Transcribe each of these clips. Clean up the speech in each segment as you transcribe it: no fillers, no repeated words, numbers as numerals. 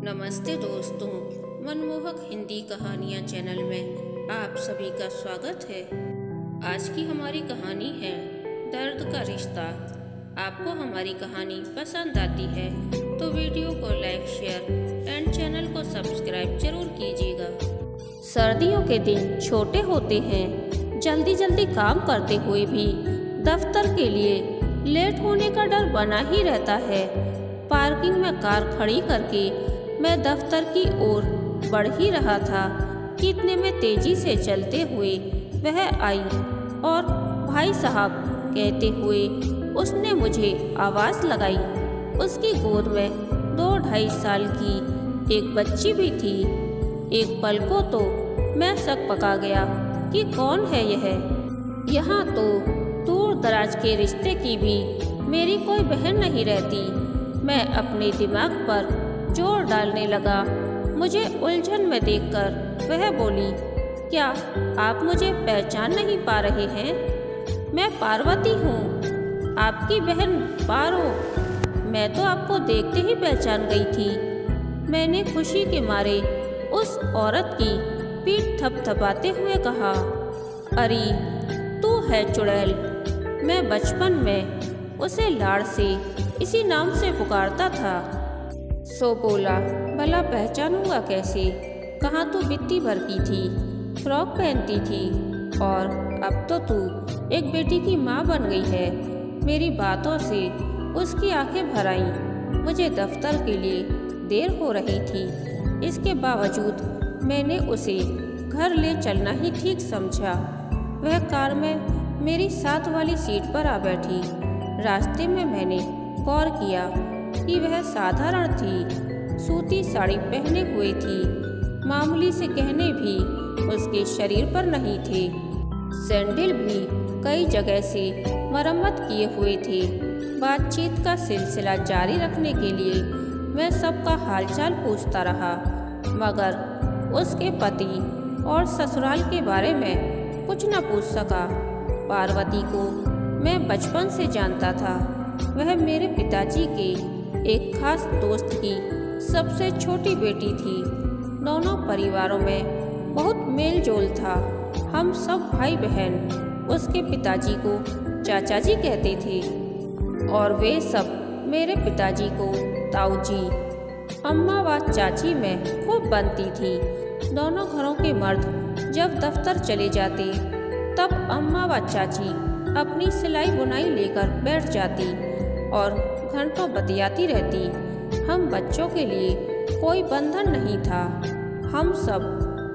नमस्ते दोस्तों, मनमोहक हिंदी कहानियाँ चैनल में आप सभी का स्वागत है। आज की हमारी कहानी है दर्द का रिश्ता। आपको हमारी कहानी पसंद आती है तो वीडियो को लाइक, शेयर एंड चैनल को सब्सक्राइब जरूर कीजिएगा। सर्दियों के दिन छोटे होते हैं। जल्दी जल्दी काम करते हुए भी दफ्तर के लिए लेट होने का डर बना ही रहता है। पार्किंग में कार खड़ी करके मैं दफ्तर की ओर बढ़ ही रहा था कि इतने में तेजी से चलते हुए वह आई और भाई साहब कहते हुए उसने मुझे आवाज़ लगाई। उसकी गोद में 2-2.5 साल की एक बच्ची भी थी। एक पल को तो मैं शक पका गया कि कौन है यह। यहाँ तो दूर दराज के रिश्ते की भी मेरी कोई बहन नहीं रहती। मैं अपने दिमाग पर जोर डालने लगा। मुझे उलझन में देखकर वह बोली, क्या आप मुझे पहचान नहीं पा रहे हैं? मैं पार्वती हूँ, आपकी बहन पारो। मैं तो आपको देखते ही पहचान गई थी। मैंने खुशी के मारे उस औरत की पीठ थपथपाते हुए कहा, अरे तू है चुड़ैल। मैं बचपन में उसे लाड़ से इसी नाम से पुकारता था। सो बोला, भला पहचानूंगा कैसे? कहाँ तू बित्ती भर की थी, फ्रॉक पहनती थी और अब तो तू एक बेटी की माँ बन गई है। मेरी बातों से उसकी आंखें भर आईं। मुझे दफ्तर के लिए देर हो रही थी। इसके बावजूद मैंने उसे घर ले चलना ही ठीक समझा। वह कार में मेरी साथ वाली सीट पर आ बैठी। रास्ते में मैंने गौर किया कि वह साधारण थी। सूती साड़ी पहने हुए थी। मामूली से गहने भी उसके शरीर पर नहीं थे। सैंडल भी कई जगह से मरम्मत किए हुए थे। बातचीत का सिलसिला जारी रखने के लिए मैं सबका हालचाल पूछता रहा, मगर उसके पति और ससुराल के बारे में कुछ न पूछ सका। पार्वती को मैं बचपन से जानता था। वह मेरे पिताजी के एक खास दोस्त की सबसे छोटी बेटी थी। दोनों परिवारों में बहुत मेल जोल था। हम सब भाई बहन उसके पिताजी को चाचा जी कहते थे और वे सब मेरे पिताजी को ताऊ जी। अम्मा व चाची में खूब बनती थी। दोनों घरों के मर्द जब दफ्तर चले जाते तब अम्मा व चाची अपनी सिलाई बुनाई लेकर बैठ जाती और घंटों बतियाती रहती। हम बच्चों के लिए कोई बंधन नहीं था। हम सब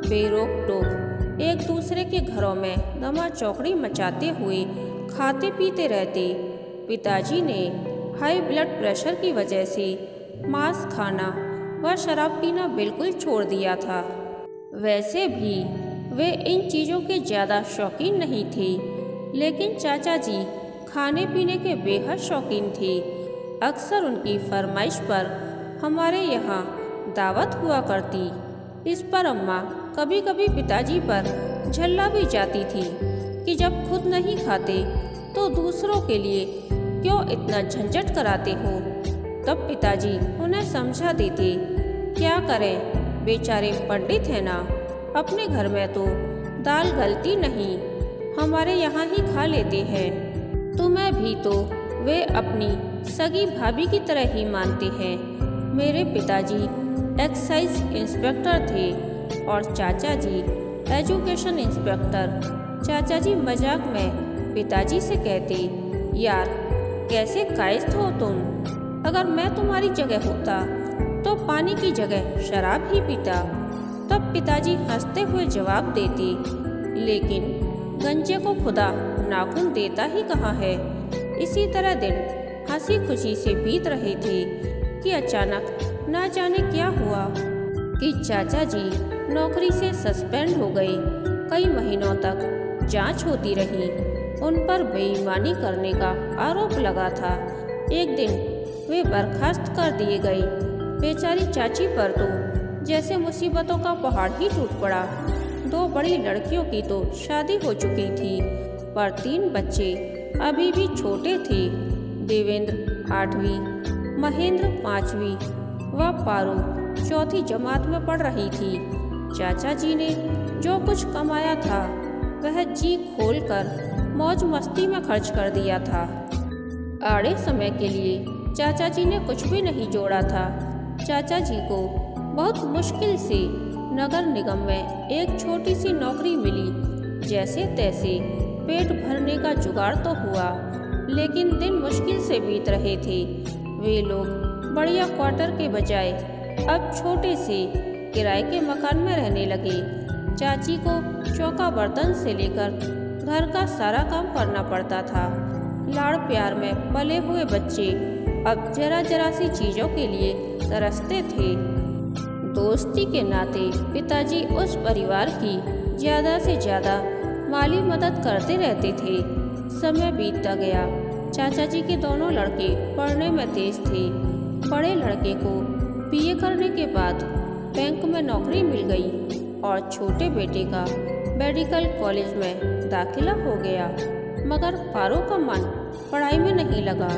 बेरोक टोक एक दूसरे के घरों में दमा चौकड़ी मचाते हुए खाते पीते रहते। पिताजी ने हाई ब्लड प्रेशर की वजह से मांस खाना व शराब पीना बिल्कुल छोड़ दिया था। वैसे भी वे इन चीज़ों के ज़्यादा शौकीन नहीं थे, लेकिन चाचा जी खाने पीने के बेहद शौकीन थे। अक्सर उनकी फरमाइश पर हमारे यहाँ दावत हुआ करती। इस पर अम्मा कभी कभी पिताजी पर झल्ला भी जाती थी कि जब खुद नहीं खाते तो दूसरों के लिए क्यों इतना झंझट कराते हो। तब पिताजी उन्हें समझा देते, क्या करें, बेचारे पंडित हैं ना। अपने घर में तो दाल गलती नहीं, हमारे यहाँ ही खा लेते हैं। तुम्हें भी तो वे अपनी सगी भाभी की तरह ही मानते हैं। मेरे पिताजी एक्साइज इंस्पेक्टर थे और चाचा जी एजुकेशन इंस्पेक्टर। चाचा जी मजाक में पिताजी से कहते, यार कैसे कायस्थ हो तुम। अगर मैं तुम्हारी जगह होता तो पानी की जगह शराब ही पीता। तब पिताजी हंसते हुए जवाब देते, लेकिन गंजे को खुदा नाखून देता ही कहाँ है। इसी तरह दिन हंसी खुशी से बीत रहे थे कि अचानक ना जाने क्या हुआ कि चाचा जी नौकरी से सस्पेंड हो गए। कई महीनों तक जांच होती रही। उन पर बेईमानी करने का आरोप लगा था। एक दिन वे बर्खास्त कर दिए गए। बेचारी चाची पर तो जैसे मुसीबतों का पहाड़ ही टूट पड़ा। 2 बड़ी लड़कियों की तो शादी हो चुकी थी, पर 3 बच्चे अभी भी छोटे थे। देवेंद्र 8वीं, महेंद्र 5वीं व पारो चौथी जमात में पढ़ रही थी। चाचा जी ने जो कुछ कमाया था वह जी खोलकर मौज मस्ती में खर्च कर दिया था। आड़े समय के लिए चाचा जी ने कुछ भी नहीं जोड़ा था। चाचा जी को बहुत मुश्किल से नगर निगम में एक छोटी सी नौकरी मिली। जैसे तैसे पेट भरने का जुगाड़ तो हुआ, लेकिन दिन मुश्किल से बीत रहे थे। वे लोग बढ़िया क्वार्टर के बजाय अब छोटे से किराए के मकान में रहने लगे। चाची को चौका बर्तन से लेकर घर का सारा काम करना पड़ता था। लाड़ प्यार में पले हुए बच्चे अब जरा जरा सी चीज़ों के लिए तरसते थे। दोस्ती के नाते पिताजी उस परिवार की ज़्यादा से ज़्यादा माली मदद करते रहते थे। समय बीतता गया। चाचा जी के दोनों लड़के पढ़ने में तेज थे। बड़े लड़के को बीए करने के बाद बैंक में नौकरी मिल गई और छोटे बेटे का मेडिकल कॉलेज में दाखिला हो गया। मगर पारो का मन पढ़ाई में नहीं लगा।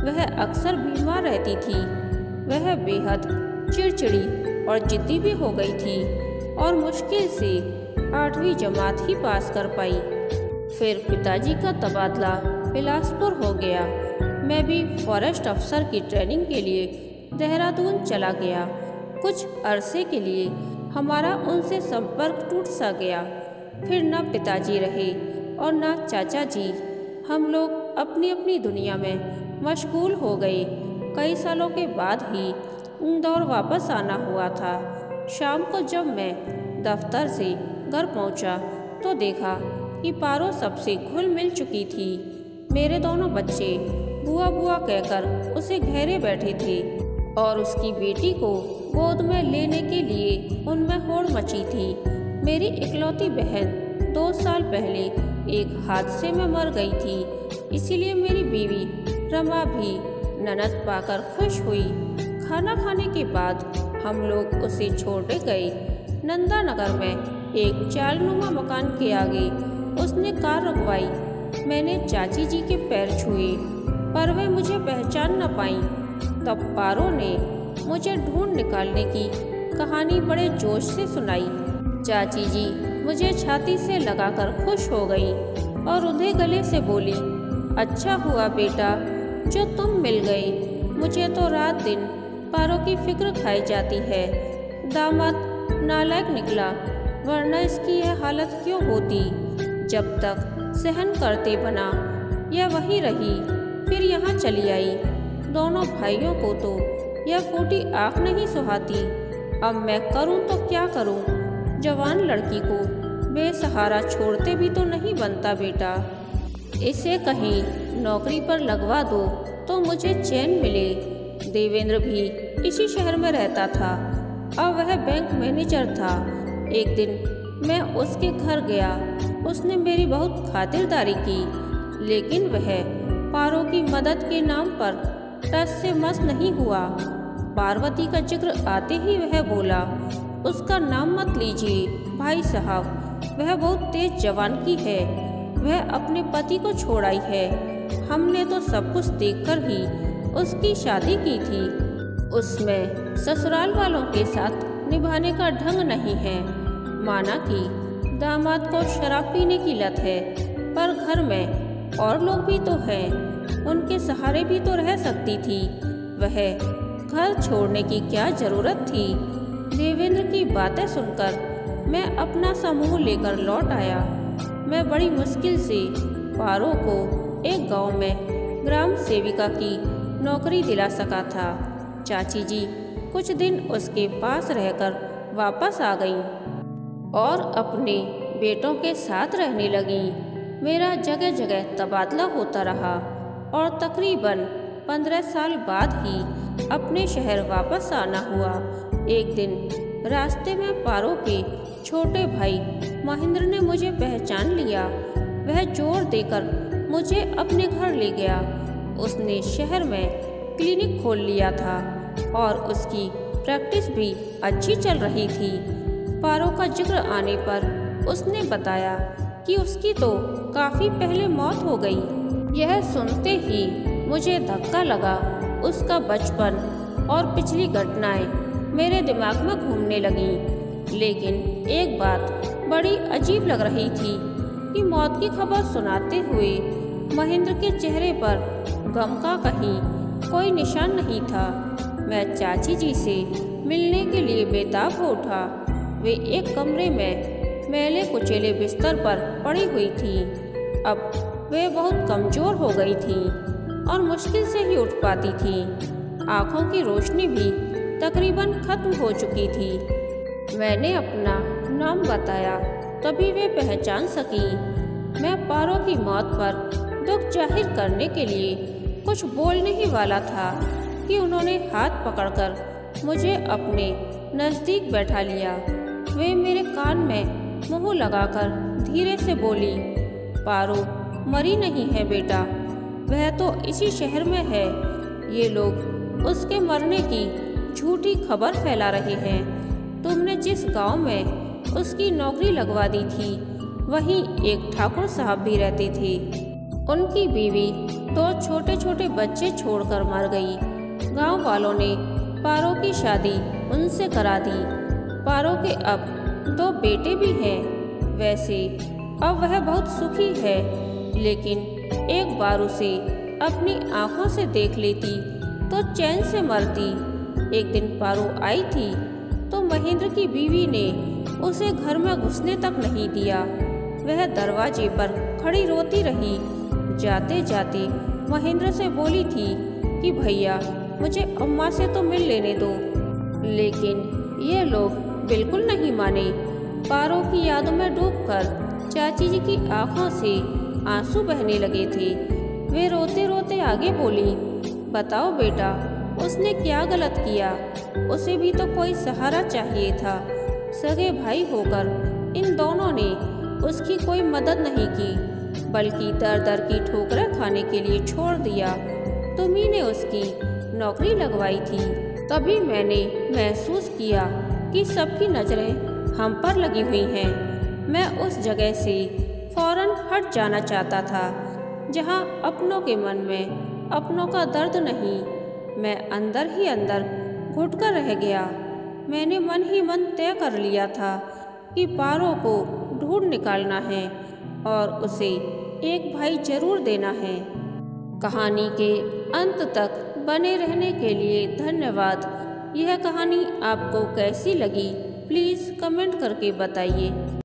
वह अक्सर बीमार रहती थी। वह बेहद चिड़चिड़ी और जिद्दी भी हो गई थी और मुश्किल से 8वीं जमात ही पास कर पाई। फिर पिताजी का तबादला बिलासपुर हो गया। मैं भी फॉरेस्ट अफसर की ट्रेनिंग के लिए देहरादून चला गया। कुछ अरसे के लिए हमारा उनसे संपर्क टूट सा गया। फिर न पिताजी रहे और न चाचा जी। हम लोग अपनी अपनी दुनिया में मशगूल हो गए। कई सालों के बाद ही इंदौर वापस आना हुआ था। शाम को जब मैं दफ्तर से घर पहुंचा तो देखा कि पारो सबसे घुल मिल चुकी थी। मेरे दोनों बच्चे बुआ बुआ कहकर उसे घेरे बैठे थे और उसकी बेटी को गोद में लेने के लिए उनमें होड़ मची थी। मेरी इकलौती बहन 2 साल पहले एक हादसे में मर गई थी, इसीलिए मेरी बीवी रमा भी ननद पाकर खुश हुई। खाना खाने के बाद हम लोग उसे छोड़ने गए। नंदा नगर में एक चालनुमा मकान के आगे उसने कार रुकवाई। मैंने चाची जी के पैर छुए पर वे मुझे पहचान न पाईं। तब पारो ने मुझे ढूंढ निकालने की कहानी बड़े जोश से सुनाई। चाची जी मुझे छाती से लगाकर खुश हो गई और उन्हें गले से बोली, अच्छा हुआ बेटा जो तुम मिल गए। मुझे तो रात दिन पारो की फिक्र खाई जाती है। दामाद नालायक निकला, वरना इसकी यह हालत क्यों होती। जब तक सहन करते बना यह वही रही, फिर यहाँ चली आई। दोनों भाइयों को तो यह फूटी आँख नहीं सुहाती। अब मैं करूँ तो क्या करूँ। जवान लड़की को बेसहारा छोड़ते भी तो नहीं बनता बेटा। इसे कहीं नौकरी पर लगवा दो तो मुझे चैन मिले। देवेंद्र भी इसी शहर में रहता था। अब वह बैंक मैनेजर था। एक दिन मैं उसके घर गया। उसने मेरी बहुत खातिरदारी की, लेकिन वह पारो की मदद के नाम पर टस से मस नहीं हुआ। पार्वती का जिक्र आते ही वह बोला, उसका नाम मत लीजिए भाई साहब, वह बहुत तेज जवान की है। वह अपने पति को छोड़ आई है। हमने तो सब कुछ देखकर ही उसकी शादी की थी। उसमें ससुराल वालों के साथ निभाने का ढंग नहीं है। माना कि दामाद को शराब पीने की लत है, पर घर में और लोग भी तो हैं, उनके सहारे भी तो रह सकती थी। वह घर छोड़ने की क्या जरूरत थी। देवेंद्र की बातें सुनकर मैं अपना समूह लेकर लौट आया। मैं बड़ी मुश्किल से पारो को एक गांव में ग्राम सेविका की नौकरी दिला सका था। चाची जी कुछ दिन उसके पास रहकर वापस आ गईं और अपने बेटों के साथ रहने लगीं। मेरा जगह जगह तबादला होता रहा और तकरीबन 15 साल बाद ही अपने शहर वापस आना हुआ। एक दिन रास्ते में पारो के छोटे भाई महेंद्र ने मुझे पहचान लिया। वह जोर देकर मुझे अपने घर ले गया। उसने शहर में क्लिनिक खोल लिया था और उसकी प्रैक्टिस भी अच्छी चल रही थी। पारो का जिक्र आने पर उसने बताया कि उसकी तो काफ़ी पहले मौत हो गई। यह सुनते ही मुझे धक्का लगा। उसका बचपन और पिछली घटनाएं मेरे दिमाग में घूमने लगी। लेकिन एक बात बड़ी अजीब लग रही थी कि मौत की खबर सुनाते हुए महेंद्र के चेहरे पर गम का कहीं कोई निशान नहीं था। मैं चाची जी से मिलने के लिए बेताब हो उठा। वे एक कमरे में मैले कुचेले बिस्तर पर पड़ी हुई थी। अब वे बहुत कमज़ोर हो गई थी और मुश्किल से ही उठ पाती थी। आँखों की रोशनी भी तकरीबन खत्म हो चुकी थी। मैंने अपना नाम बताया, तभी वे पहचान सकी। मैं पारो की मौत पर दुख जाहिर करने के लिए कुछ बोलने ही वाला था कि उन्होंने हाथ पकड़कर मुझे अपने नज़दीक बैठा लिया। वे मेरे कान में मुँह लगाकर धीरे से बोली, पारो मरी नहीं है बेटा, वह तो इसी शहर में है। ये लोग उसके मरने की झूठी खबर फैला रहे हैं। तुमने जिस गांव में उसकी नौकरी लगवा दी थी, वहीं एक ठाकुर साहब भी रहते थे। उनकी बीवी 2 छोटे छोटे बच्चे छोड़कर मर गई। गांव वालों ने पारो की शादी उनसे करा दी। पारो के अब 2 बेटे भी हैं। वैसे अब वह बहुत सुखी है, लेकिन एक बार उसे अपनी आंखों से देख लेती तो चैन से मरती। एक दिन पारो आई थी तो महेंद्र की बीवी ने उसे घर में घुसने तक नहीं दिया। वह दरवाजे पर खड़ी रोती रही। जाते जाते महेंद्र से बोली थी कि भैया मुझे अम्मा से तो मिल लेने दो, लेकिन ये लोग बिल्कुल नहीं माने। पारो की यादों में डूबकर चाची जी की आंखों से आंसू बहने लगे थे। वे रोते रोते आगे बोली, बताओ बेटा, उसने क्या गलत किया? उसे भी तो कोई सहारा चाहिए था। सगे भाई होकर इन दोनों ने उसकी कोई मदद नहीं की, बल्कि दर दर की ठोकरें खाने के लिए छोड़ दिया। तुम्ही ने उसकी नौकरी लगवाई थी। तभी मैंने महसूस किया कि सबकी नज़रें हम पर लगी हुई हैं। मैं उस जगह से फौरन हट जाना चाहता था जहां अपनों के मन में अपनों का दर्द नहीं। मैं अंदर ही अंदर घुटकर रह गया। मैंने मन ही मन तय कर लिया था कि पारो को ढूंढ निकालना है और उसे एक भाई जरूर देना है। कहानी के अंत तक बने रहने के लिए धन्यवाद। यह कहानी आपको कैसी लगी, प्लीज़ कमेंट करके बताइए।